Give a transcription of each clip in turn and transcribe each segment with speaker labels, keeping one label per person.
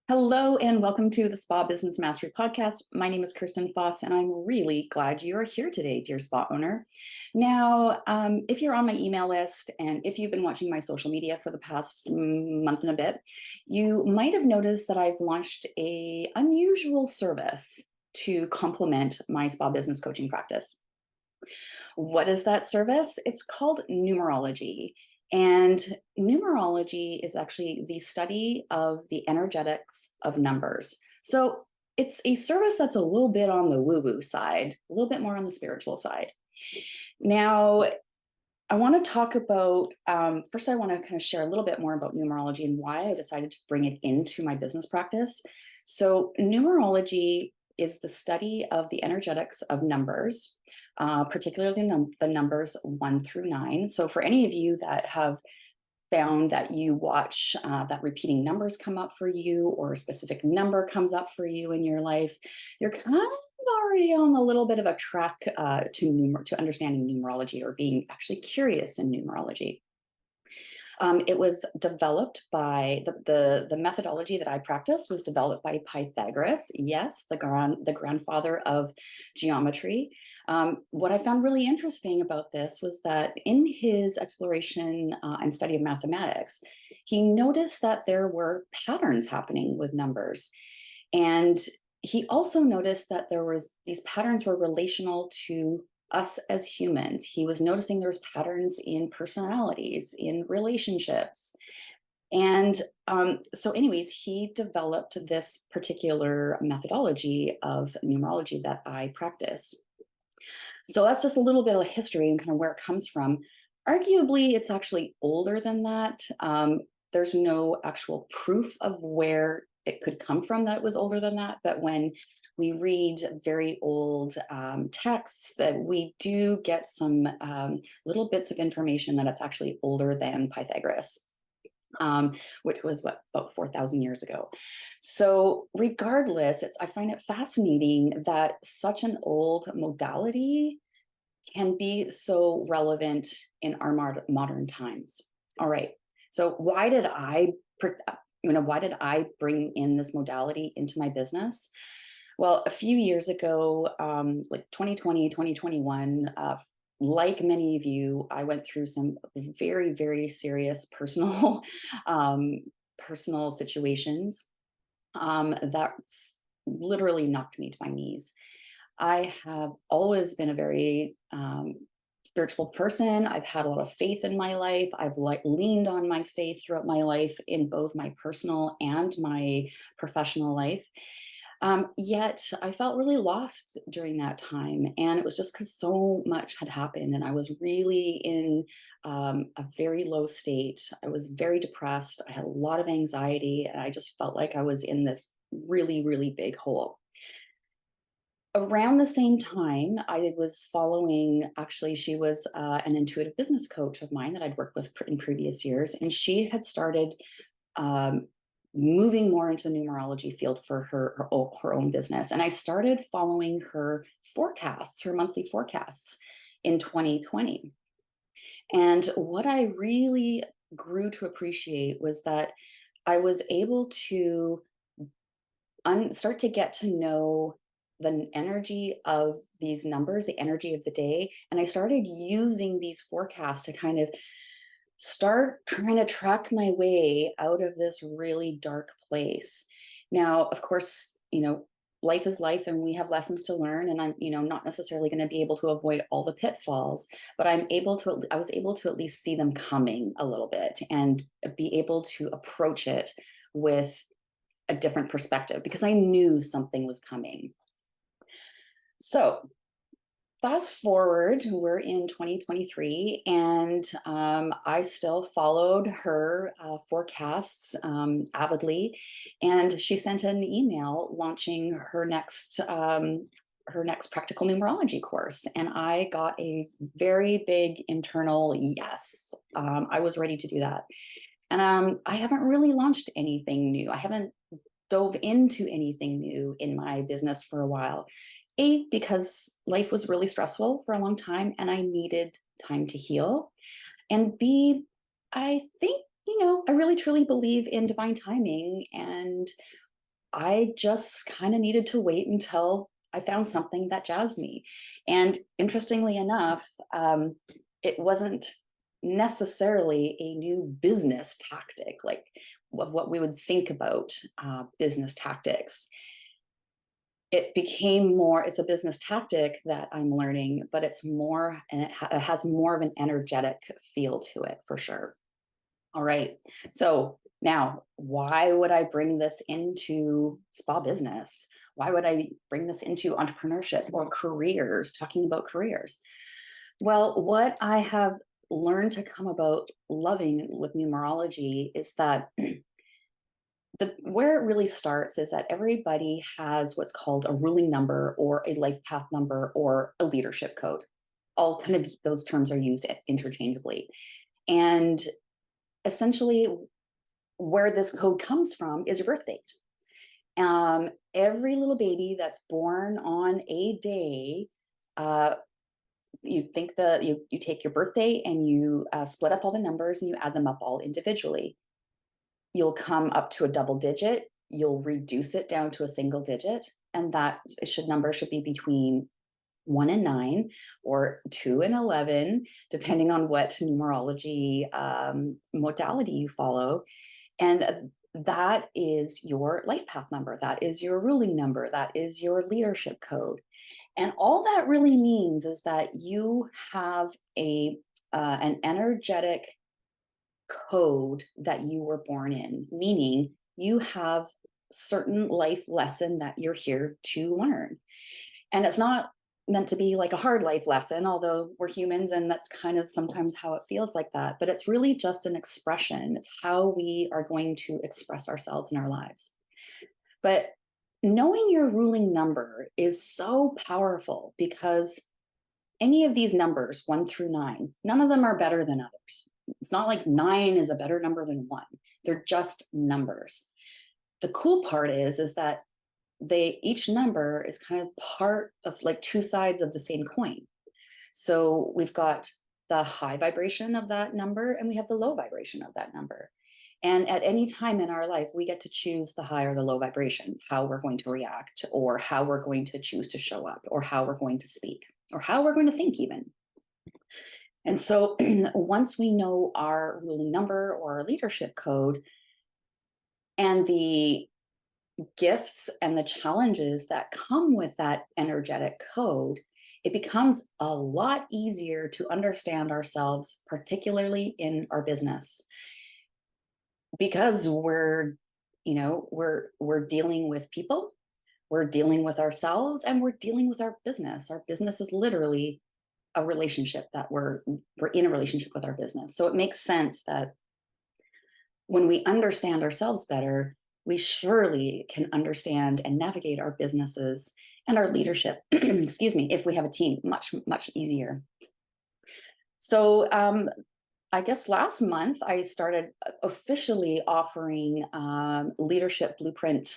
Speaker 1: Hello and welcome to the Spa Business Mastery Podcast. My name is Kirsten and I'm really glad you are here today, dear spa owner. Now, if you're on my email list and if you've been watching my social media for the past month and a bit, you might have noticed that I've launched an unusual service to complement my spa business coaching practice. What is that service? It's called Numerology. And numerology is actually the study of the energetics of numbers. So it's a service that's a little bit on the woo-woo side, a little bit more on the spiritual side. Now, I want to talk about, first, I want to kind of share a little bit more about numerology and why I decided to bring it into my business practice. So numerology is the study of the energetics of numbers, particularly the numbers 1 through 9. So for any of you that have found that you watch that repeating numbers come up for you, or a specific number comes up for you in your life, you're kind of already on a little bit of a track to understanding numerology, or being actually curious in numerology. It was developed by the methodology that I practice was developed by Pythagoras. Yes, the grandfather of geometry. What I found really interesting about this was that in his exploration and study of mathematics, he noticed that there were patterns happening with numbers. And he also noticed that these patterns were relational to us as humans. He was noticing there was patterns in personalities, in relationships. And so anyways, he developed this particular methodology of numerology that I practice. So that's just a little bit of history and kind of where it comes from. Arguably, it's actually older than that. There's no actual proof of where it could come from that it was older than that. But when we read very old texts, that we do get some little bits of information that it's actually older than Pythagoras, which was about 4,000 years ago. So regardless, I find it fascinating that such an old modality can be so relevant in our modern times. All right. So why did I bring in this modality into my business? Well, a few years ago, like 2020, 2021, like many of you, I went through some very, very serious personal, personal situations that literally knocked me to my knees. I have always been a very spiritual person. I've had a lot of faith in my life. I've leaned on my faith throughout my life in both my personal and my professional life. Yet I felt really lost during that time. And it was just because so much had happened. And I was really in a very low state. I was very depressed. I had a lot of anxiety. And I just felt like I was in this really, really big hole. Around the same time, I was following, actually, she was an intuitive business coach of mine that I'd worked with in previous years. And she had started moving more into the numerology field for her own business. And I started following her forecasts, her monthly forecasts in 2020. And what I really grew to appreciate was that I was able to start to get to know the energy of these numbers, the energy of the day. And I started using these forecasts to kind of start trying to track my way out of this really dark place. Now, of course, life is life and we have lessons to learn, and I'm, not necessarily going to be able to avoid all the pitfalls, but I was able to at least see them coming a little bit and be able to approach it with a different perspective because I knew something was coming. So fast forward, we're in 2023, and I still followed her forecasts avidly. And she sent an email launching her next practical numerology course, and I got a very big internal yes. I was ready to do that, and I haven't really launched anything new. I haven't dove into anything new in my business for a while. A, because life was really stressful for a long time and I needed time to heal. And B, I think, I really truly believe in divine timing. And I just kind of needed to wait until I found something that jazzed me. And interestingly enough, it wasn't necessarily a new business tactic, like of what we would think about business tactics. It became more, it's a business tactic that I'm learning, but it's more, and it has more of an energetic feel to it for sure. All right. So now, why would I bring this into spa business? Why would I bring this into entrepreneurship or careers, talking about careers? Well, what I have learned to come about loving with numerology is that the where it really starts is that everybody has what's called a ruling number or a life path number or a leadership code. All kind of those terms are used interchangeably. And essentially, where this code comes from is your birth date. Every little baby that's born on a day, uh, you take your birthday and you split up all the numbers and you add them up all individually. You'll come up to a double digit. You'll reduce it down to a single digit, and that number should be between 1 and 9 or 2 and 11, depending on what numerology modality you follow. And that is your life path number. That is your ruling number. That is your leadership code. And all that really means is that you have an energetic code that you were born in, meaning you have certain life lesson that you're here to learn. And it's not meant to be like a hard life lesson, although we're humans and that's kind of sometimes how it feels like that. But it's really just an expression. It's how we are going to express ourselves in our lives. But knowing your ruling number is so powerful because any of these numbers, 1 through 9, none of them are better than others. It's not like 9 is a better number than 1. They're just numbers. The cool part is that each number is kind of part of like two sides of the same coin. So we've got the high vibration of that number and we have the low vibration of that number. And at any time in our life, we get to choose the high or the low vibration, how we're going to react, or how we're going to choose to show up, or how we're going to speak, or how we're going to think even. And so once we know our ruling number or our leadership code and the gifts and the challenges that come with that energetic code, it becomes a lot easier to understand ourselves, particularly in our business, because we're dealing with people, we're dealing with ourselves, and we're dealing with our business. Our business is literally a relationship that we're in a relationship with our business. So it makes sense that when we understand ourselves better, we surely can understand and navigate our businesses and our leadership, excuse me, if we have a team, much, much easier. So I guess last month I started officially offering leadership blueprint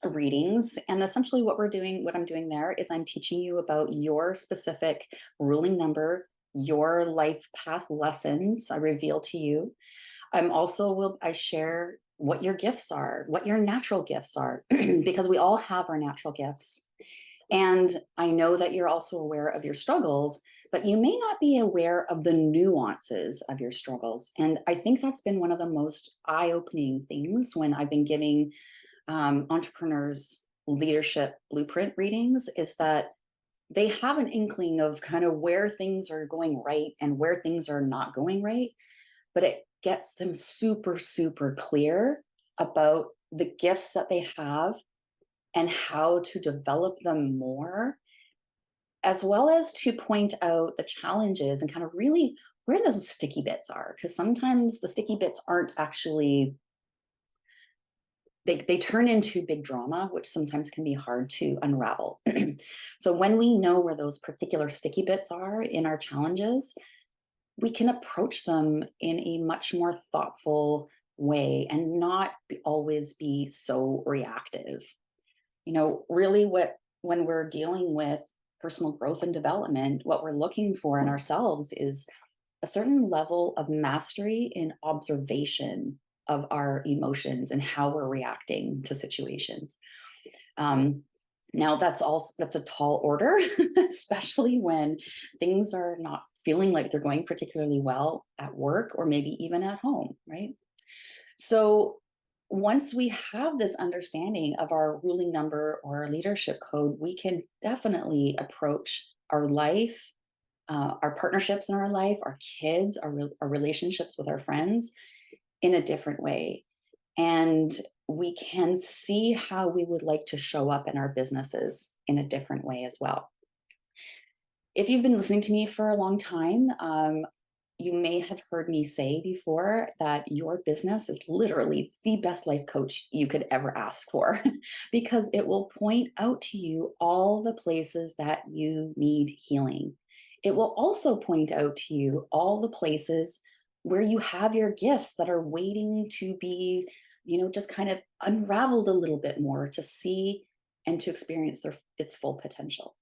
Speaker 1: readings. And essentially what I'm doing there is I'm teaching you about your specific ruling number, your life path lessons I reveal to you. I share what your gifts are, what your natural gifts are, because we all have our natural gifts. And I know that you're also aware of your struggles, but you may not be aware of the nuances of your struggles. And I think that's been one of the most eye-opening things when I've been giving entrepreneurs leadership blueprint readings, is that they have an inkling of kind of where things are going right and where things are not going right. But it gets them super, super clear about the gifts that they have and how to develop them more, as well as to point out the challenges and kind of really where those sticky bits are. Because sometimes the sticky bits aren't actually, they turn into big drama, which sometimes can be hard to unravel. So when we know where those particular sticky bits are in our challenges, we can approach them in a much more thoughtful way and not always be so reactive. Really when we're dealing with personal growth and development, what we're looking for in ourselves is a certain level of mastery in observation of our emotions and how we're reacting to situations. Um, Now that's a tall order, especially when things are not feeling like they're going particularly well at work or maybe even at home, right? So once we have this understanding of our ruling number or our leadership code, we can definitely approach our life, our partnerships in our life, our kids, our relationships with our friends in a different way. And we can see how we would like to show up in our businesses in a different way as well. If you've been listening to me for a long time, you may have heard me say before that your business is literally the best life coach you could ever ask for because it will point out to you all the places that you need healing. It will also point out to you all the places where you have your gifts that are waiting to be, just kind of unraveled a little bit more to see and to experience its full potential.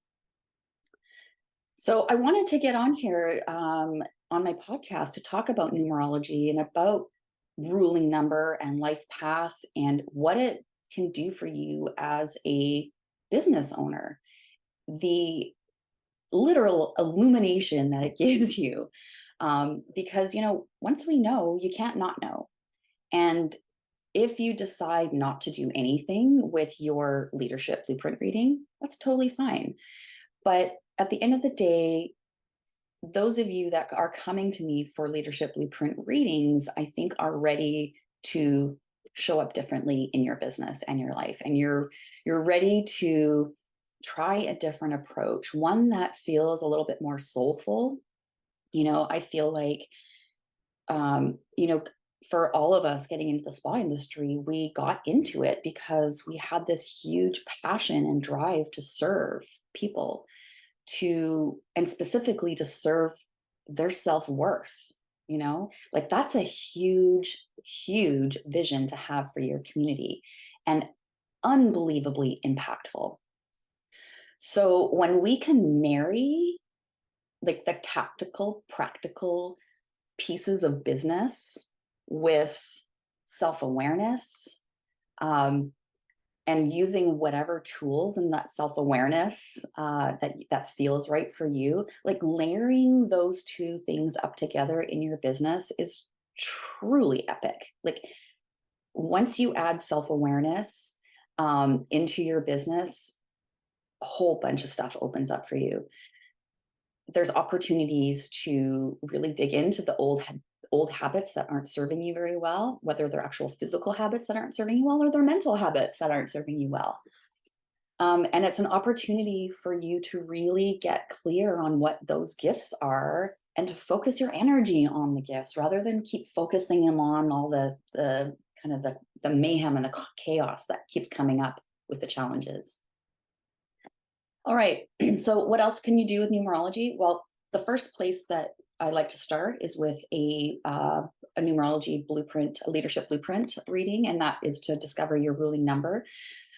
Speaker 1: So I wanted to get on here on my podcast to talk about numerology and about ruling number and life path and what it can do for you as a business owner. The literal illumination that it gives you. Because, once we know, you can't not know. And if you decide not to do anything with your leadership blueprint reading, that's totally fine. But at the end of the day, those of you that are coming to me for leadership blueprint readings, I think are ready to show up differently in your business and your life. And you're ready to try a different approach, one that feels a little bit more soulful. I feel like, for all of us getting into the spa industry, we got into it because we had this huge passion and drive to serve people, and specifically to serve their self-worth. Like that's a huge, huge vision to have for your community and unbelievably impactful. So when we can marry like the tactical, practical pieces of business with self-awareness, and using whatever tools and that self-awareness that feels right for you, like layering those two things up together in your business is truly epic. Like once you add self-awareness into your business, a whole bunch of stuff opens up for you. There's opportunities to really dig into the old habits that aren't serving you very well, whether they're actual physical habits that aren't serving you well or they're mental habits that aren't serving you well. And it's an opportunity for you to really get clear on what those gifts are and to focus your energy on the gifts rather than keep focusing them on all the kind of the mayhem and the chaos that keeps coming up with the challenges. All right. So what else can you do with numerology? Well, the first place that I like to start is with a numerology blueprint, a leadership blueprint reading, and that is to discover your ruling number.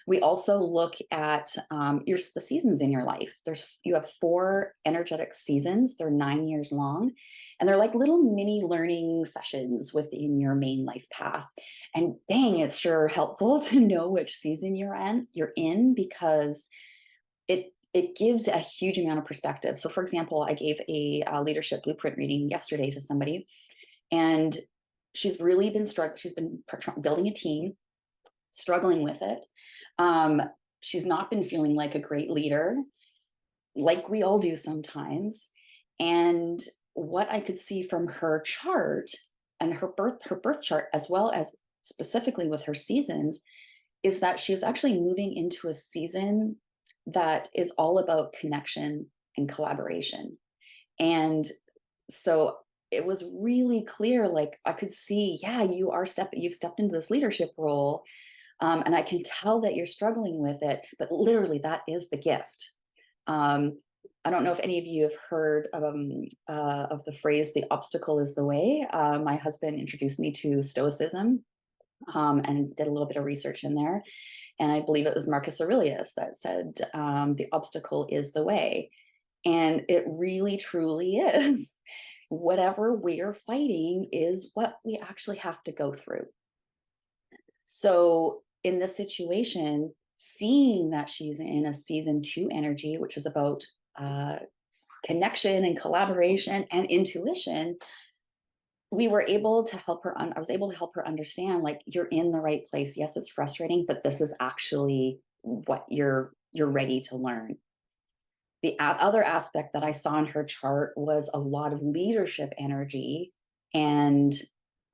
Speaker 1: We also look at the seasons in your life. You have 4 energetic seasons. They're 9 years long, and they're like little mini learning sessions within your main life path. And dang, it's sure helpful to know which season you're in because it gives a huge amount of perspective. So for example, I gave a leadership blueprint reading yesterday to somebody, and she's really been struggling. She's been building a team, struggling with it. She's not been feeling like a great leader, like we all do sometimes. And what I could see from her chart and her birth chart, as well as specifically with her seasons, is that she is actually moving into a season that is all about connection and collaboration. And so it was really clear, like I could see, yeah, you've stepped into this leadership role. And I can tell that you're struggling with it, but literally that is the gift. I don't know if any of you have heard of the phrase, the obstacle is the way. My husband introduced me to Stoicism, and did a little bit of research in there. And I believe it was Marcus Aurelius that said, the obstacle is the way. And it really, truly is. Whatever we're fighting is what we actually have to go through. So in this situation, seeing that she's in a season 2 energy, which is about uh, connection and collaboration and intuition, we were able to help her. I was able to help her understand, like, you're in the right place. Yes, it's frustrating, but this is actually what you're ready to learn. The other aspect that I saw in her chart was a lot of leadership energy, and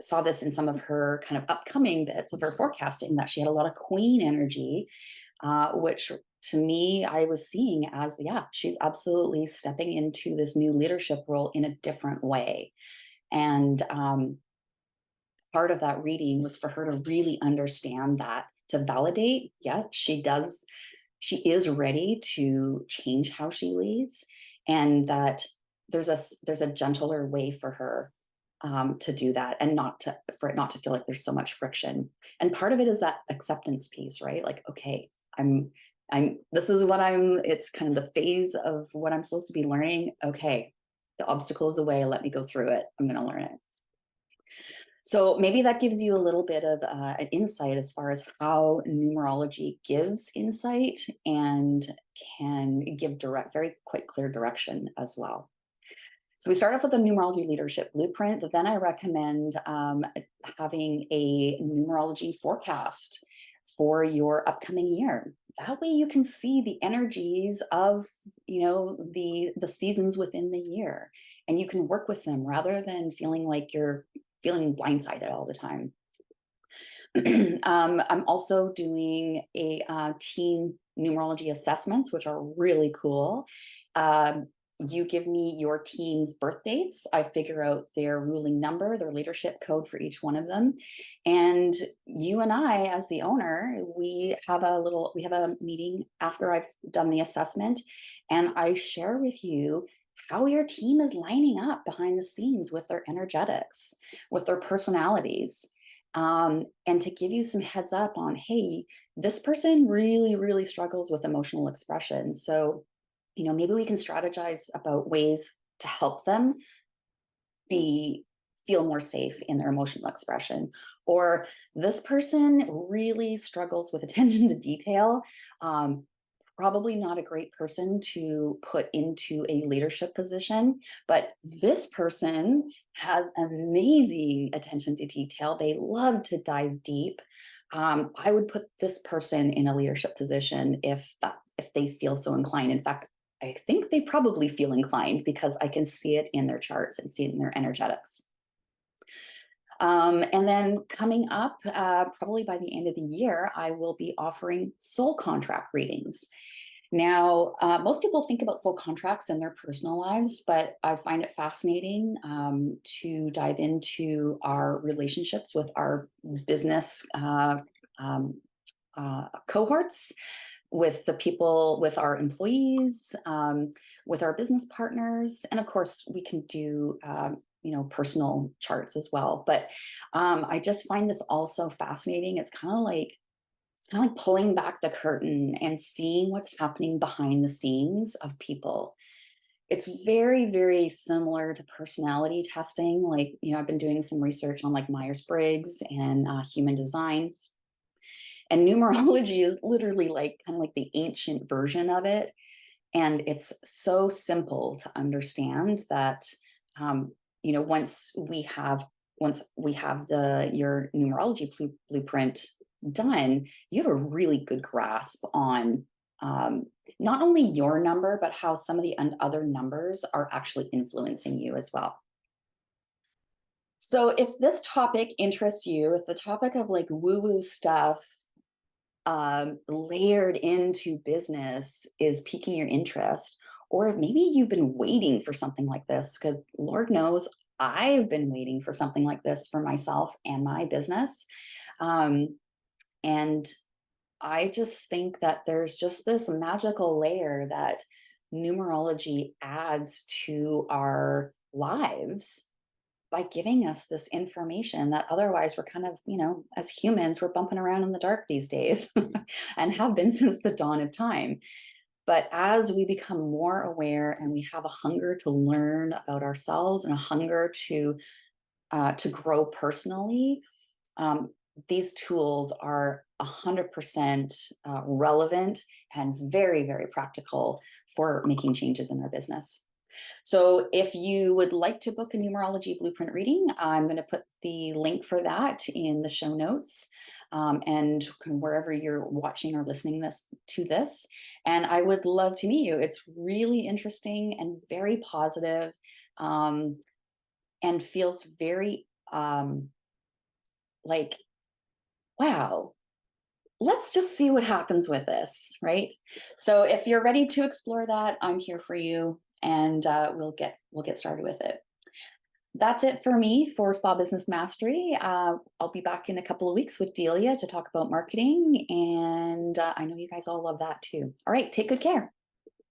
Speaker 1: saw this in some of her kind of upcoming bits of her forecasting, that she had a lot of queen energy, which to me, I was seeing as, yeah, she's absolutely stepping into this new leadership role in a different way. And part of that reading was for her to really understand that, to validate, yeah, she is ready to change how she leads, and that there's a gentler way for her to do that, and not to for it not to feel like there's so much friction. And part of it is that acceptance piece, right? Like, okay, I'm this is what I'm it's kind of the phase of what I'm supposed to be learning. Okay, the obstacle is away, let me go through it, I'm going to learn it. So maybe that gives you a little bit of an insight as far as how numerology gives insight and can give very quite clear direction as well. So we start off with a numerology leadership blueprint. Then I recommend having a numerology forecast for your upcoming year. That way you can see the energies of, the seasons within the year, and you can work with them rather than feeling like you're feeling blindsided all the time. I'm also doing a team numerology assessments, which are really cool. Um, you give me your team's birth dates. I figure out their ruling number, their leadership code for each one of them. And you and I, as the owner, we have a meeting after I've done the assessment, and I share with you how your team is lining up behind the scenes with their energetics, with their personalities, and to give you some heads up on, hey, this person really, really struggles with emotional expression. So, maybe we can strategize about ways to help them feel more safe in their emotional expression. Or this person really struggles with attention to detail. Probably not a great person to put into a leadership position, but this person has amazing attention to detail. They love to dive deep. I would put this person in a leadership position if they feel so inclined. In fact, I think they probably feel inclined, because I can see it in their charts and see it in their energetics. And then coming up, probably by the end of the year, I will be offering soul contract readings. Now, most people think about soul contracts in their personal lives, but I find it fascinating to dive into our relationships with our business cohorts, with the people, with our employees, with our business partners. And of course, we can do personal charts as well. But I just find this also fascinating. It's kind of like pulling back the curtain and seeing what's happening behind the scenes of people. It's very, very similar to personality testing. Like, I've been doing some research on, like, Myers-Briggs and human design. And numerology is literally like kind of like the ancient version of it. And it's so simple to understand that, once we have your numerology blueprint done, you have a really good grasp on not only your number, but how some of the other numbers are actually influencing you as well. So if this topic interests you, if the topic of, like, woo-woo stuff layered into business is piquing your interest, or maybe you've been waiting for something like this, because Lord knows I've been waiting for something like this for myself and my business. And I just think that there's just this magical layer that numerology adds to our lives by giving us this information that otherwise we're kind of, as humans, we're bumping around in the dark these days and have been since the dawn of time. But as we become more aware and we have a hunger to learn about ourselves and a hunger to grow personally, these tools are 100% relevant and very, very practical for making changes in our business. So if you would like to book a numerology blueprint reading, I'm going to put the link for that in the show notes, and wherever you're watching or listening to this. And I would love to meet you. It's really interesting and very positive, and feels very like, wow, let's just see what happens with this, right? So if you're ready to explore that, I'm here for you, and we'll get started with it. That's it for me for Spa Business Mastery. I'll be back in a couple of weeks with Delia to talk about marketing, and I know you guys all love that too. All right, take good care.